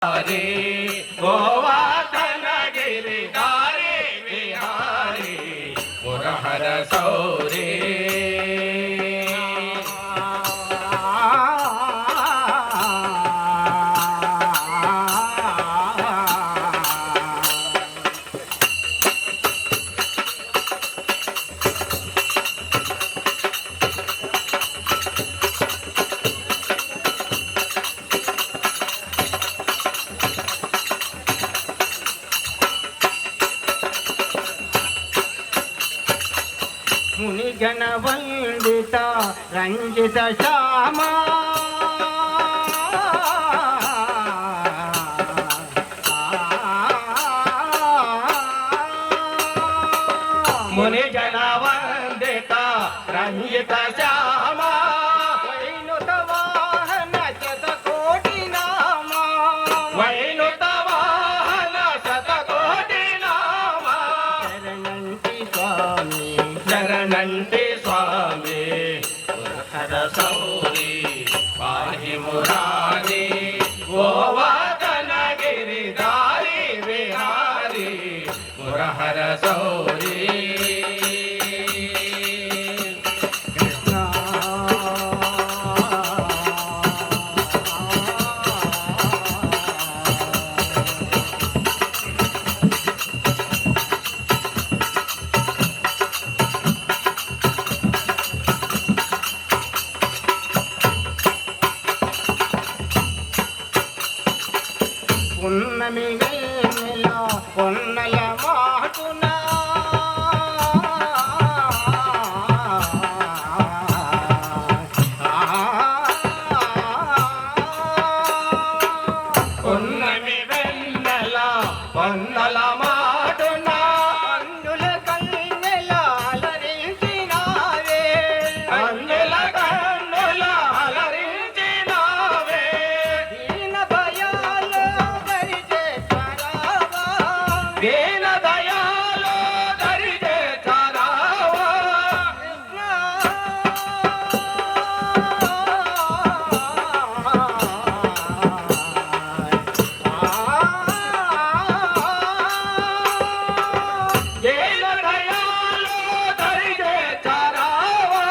हरे गोवर्धन गिरिधारी विहारी मुरहर सौरे मुनिगण वंदित रंजित श्यामा मुनिगण वंदित रंजित श्यामा वैनुत वाहन शतकोटि नामा वैनुत वाहन शतकोटि नामा शरणंति स्वामी शरणंति स्वामी मुरहर सौरी पाहि मुरारी गोवर्धन गिरिधारी विहारी मुरहर सौरी పున్నమి వేళ పొన్నల మాటున పున్నమి వెన్నెల పొన్నల మాటున అందుల కన్నెల అలరించినావే కన్నుల కన్నుల అలరించినావే దీన భయాలు దరిచే చరావా దీన దయాలో దరిచే చరావా దీన దయాలో దరిచే చరావా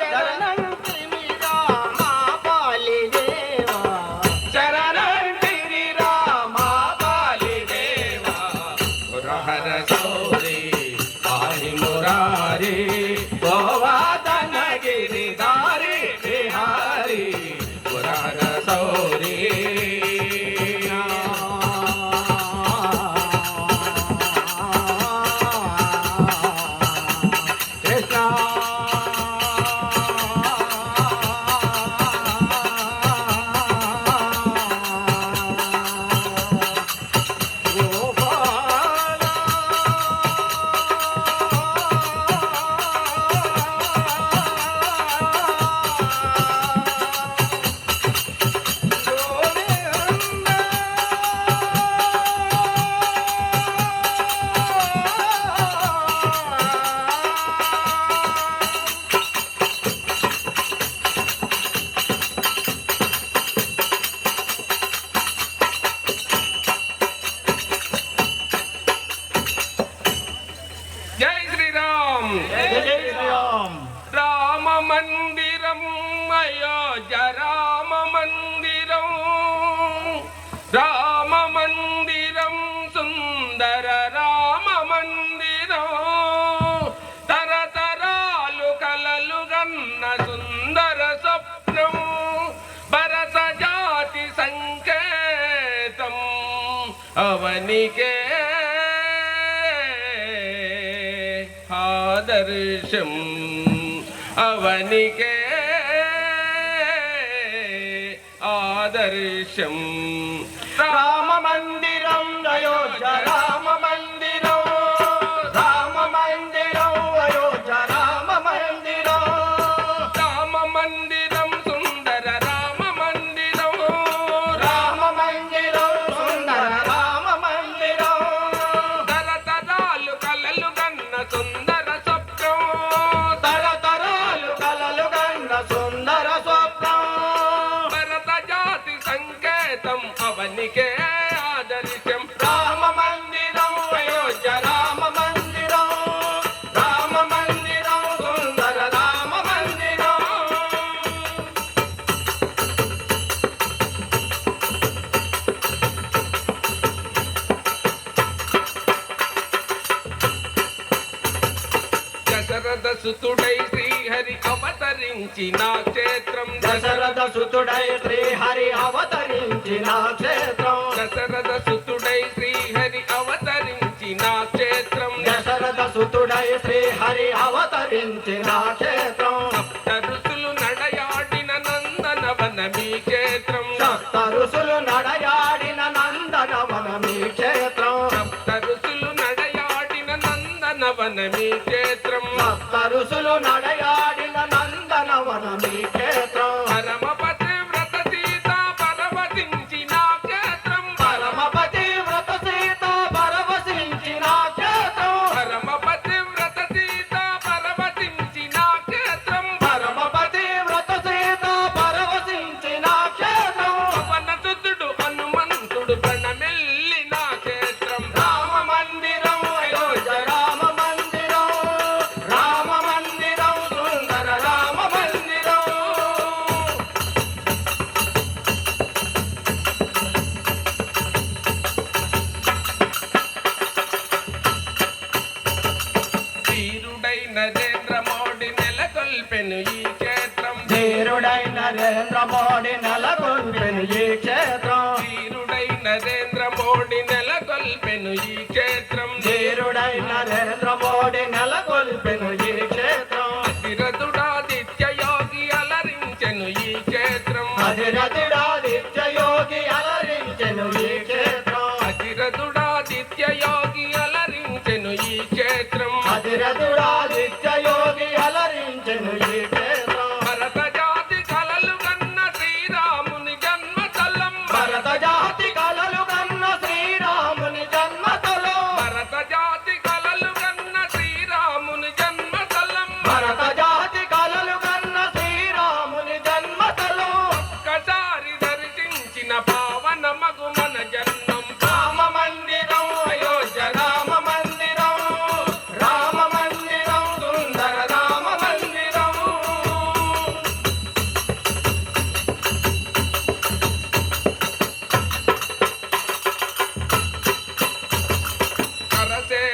శరణంతి మీరా మా పాలి దేవా శరణంటిరి రామా బాలిదేవా మురహర సౌరి పాహి మురారి గోవర్ధన గిరిధారి విహారి మురహర సౌరి జై శ్రీరామ్ రామ మందిరం అయోధ్య రామ మందిరం రామ మందిరం సుందర రామ మందిరం తరతరాలు కలలు గన్న సుందర స్వప్నం భరత జాతి సంకేతం అవనికే ఆదర్శం అవనికే ఆదర్శం రామ మందిరం అయోధ్య రామ మందిరం రామ మందిరం అయోధ్య రామ మందిరం రామ మందిరం సుందర రామ మందిరం రామ మందిరం సుందర రామ మందిరం తరతరాలు కలలు గన్న సుందర స్వప్నం తరతరాలు కలలు గన్న సుందర స్వప్నం భరత జాతి సంకేతం అవనికే ఆదర్శం రామ మందిరం అయోధ్య రామ మందిరం రామ మందిరం సుందర రామ మందిరం దశరథ సుతుడై శ్రీహరి అవతరించిన క్షేత్రం దశరథ సుతుడై శ్రీహరి అవతరించిన క్షేత్రం దశరథ సుతుడై శ్రీహరి అవతరించిన క్షేత్రం దశరథ సుతుడై శ్రీహరి అవతరించిన క్షేత్రం సప్త ఋషులు నడయాడిన నందనవనమీ క్షేత్రం సప్త ఋషులు నడయాడిన నందనవనమీ క్షేత్రం సప్త ఋషులు నడయాడిన నందనవనమీ క్షేత్రం సప్త ఋషులు నడయాడిన నందనవనమీ క్షేత్రం పరమపతి వ్రత సీత పరవశించిన క్షేత్రం పరమపతి వ్రత సీత పరవశించిన క్షేత్రం పరమపతి వ్రత సీత పరవశించిన క్షేత్రం పరమపతి వ్రత సీత పరవశించిన క్షేత్రం పవనసుతుడు హనుమంతుడు ప్రణమెల్లిన క్షేత్రం రామ మందిరం అయోధ్య రామ మందిరం రామ మందిరం సుందర రామ మందిరం వీరుడై నరేంద్ర మోడీ నెలకొల్పెను ఈ క్షేత్రం ధీరుడై నరేంద్ర మోడీ నెలకొల్పెను ఈ క్షేత్రం వీరుడై నరేంద్ర మోడీ నెలకొల్పెను ఈ క్షేత్రం ధీరుడై నరేంద్ర మోడీ నెలకొల్పెను ఈ క్షేత్రం అతిరథుడాదిత్య యోగి అలరించెను ఈ క్షేత్రం అధిరథుడాదిత్య యోగి అలరించెను ఈ క్షేత్రం అతిరథుడాదిత్య యోగి అలరించెను ఈ క్షేత్రం అధిరథుడాదిత్య యోగి అలరించెను ఈ క్షేత్రం భరత జాతి కలలు కన్న శ్రీరాముని జన్మస్థలం భరత జాతి కలలు కన్న శ్రీరాముని జన్మస్థలం భరత జాతి కలలు కన్న శ్రీరాముని జన్మస్థలం భరత జాతి కలలు కన్న శ్రీరాముని జన్మస్థలం ఒక్కసారి దర్శించిన పావన మగు మన జన్మం రామ మందిరం అయోధ్య రామ మందిరం రామ మందిరం సుందర రామ మందిరం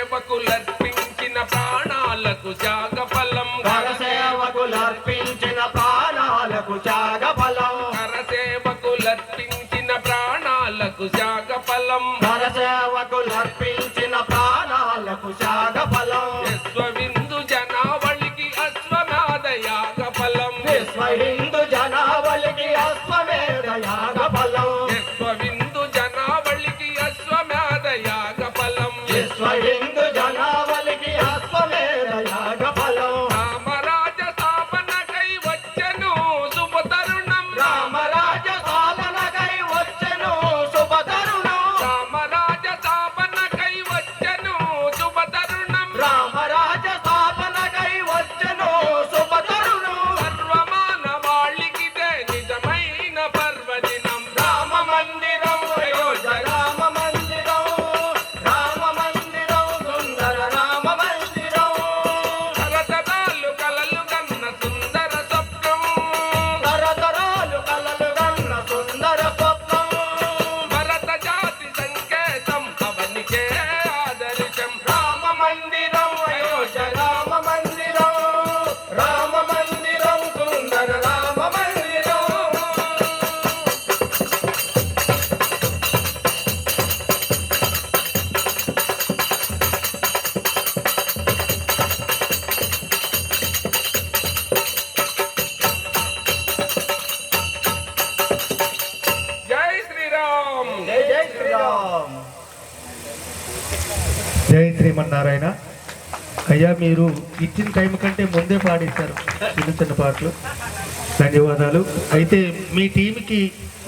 కరసేవకులర్పించిన ప్రాణాలకు త్యాగ ఫలం కరసేవకులర్పించిన ప్రాణాలకు త్యాగ ఫలం కరసేవకులర్పించిన ప్రాణాలకు త్యాగ ఫలం కరసేవకులర్పించిన ప్రాణాలకు త్యాగ ఫలం విశ్వవిందు జనావళికి అశ్వమేధ యాగ ఫలం విశ్వ హిందూ జనావళికి అశ్వమేధ యాగ ఫలం విశ్వవిందు జనావళికి అశ్వమేధ యాగ ఫలం విశ్వ హిందూ జనావళికి అశ్వమేధ యాగ ఫలం రామరాజ స్థాపనకై వచ్చెను శుభతరుణం రామరాజ స్థాపనకై వచ్చెను శుభతరుణం రామరాజ స్థాపనకై వచ్చెను శుభతరుణం రామరాజ స్థాపనకై వచ్చెను శుభతరుణం సర్వమానవాళికిదే నిజమైన పర్వదినం రామ మందిరం అయోధ్య రామ మందిరం రామ మందిరం సుందర రామ మందిరం తరతరాలు కలలు కన్న సుందర స్వప్నం తరతరాలు కలలు కన్న సుందర స్వప్నం భరత జాతి సంకేతం అవనికే ఆదర్శం రామ మందిరం అయోధ్య రామ మందిరం రామ మందిరం సుందర రామ మందిరం జై శ్రీరామ్ జై జై శ్రీరామ్ జై శ్రీమన్నారాయణ. అయ్యా మీరు ఇచ్చిన టైం కంటే ముందే పాడిస్తారు చిన్న చిన్న పాటలు. ధన్యవాదాలు. అయితే మీ టీంకి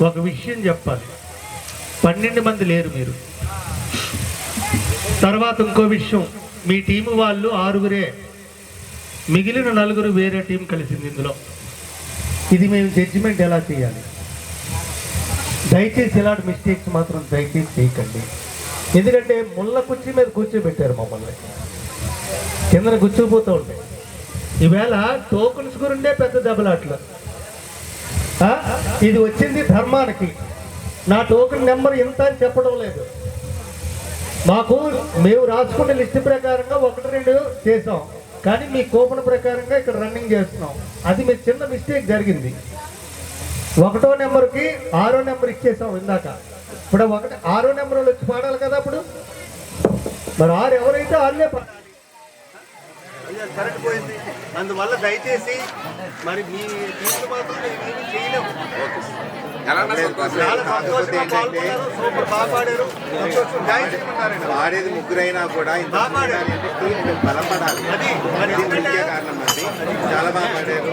ఒక విషయం చెప్పాలి. 12 మంది లేరు మీరు. తర్వాత ఇంకో విషయం, మీ టీం వాళ్ళు 6గురే, మిగిలిన 4 వేరే టీం కలిసింది ఇందులో. ఇది మేము జడ్జిమెంట్ ఎలా చేయాలి? దయచేసి ఇలాంటి మిస్టేక్స్ మాత్రం దయచేసి చేయకండి. ఎందుకంటే ముళ్ళ కుర్చీ మీద కూర్చోబెట్టారు మమ్మల్ని, కిందన కూర్చోపోతూ ఉంటాయి. ఈవేళ టోకన్స్ గురిండే పెద్ద దెబ్బలాట్లు. ఇది వచ్చింది ధర్మానికి. నా టోకెన్ నెంబర్ ఇంత అని చెప్పడం లేదు. మాకు మేము రాసుకున్న లిస్ట్ ప్రకారంగా 1-2 చేసాం, కానీ మీ కూపన్ ప్రకారంగా ఇక్కడ రన్నింగ్ చేస్తున్నాం. అది మీ చిన్న మిస్టేక్ జరిగింది. 1వ నెంబర్కి 6వ నెంబర్ ఇచ్చేసాం ఇందాక. ఇప్పుడు 6వ నెంబర్ వాళ్ళు వచ్చి పాడాలి కదా. అప్పుడు మరి 6 ఎవరైతే 6లే పాడాలి. కరెంట్ పోయింది, అందువల్ల దయచేసి మరి మీ టీంకి మాత్రం ఏమీ చేయలేము. చాలా సంతోషంగా పాల్గొన్నారు, సూపర్ బాగా పాడారు. పాడేది ముగ్గురైనా కూడా ఇంత బలపడాలి. అది ముఖ్య కారణం. అది చాలా బాగా పాడారు.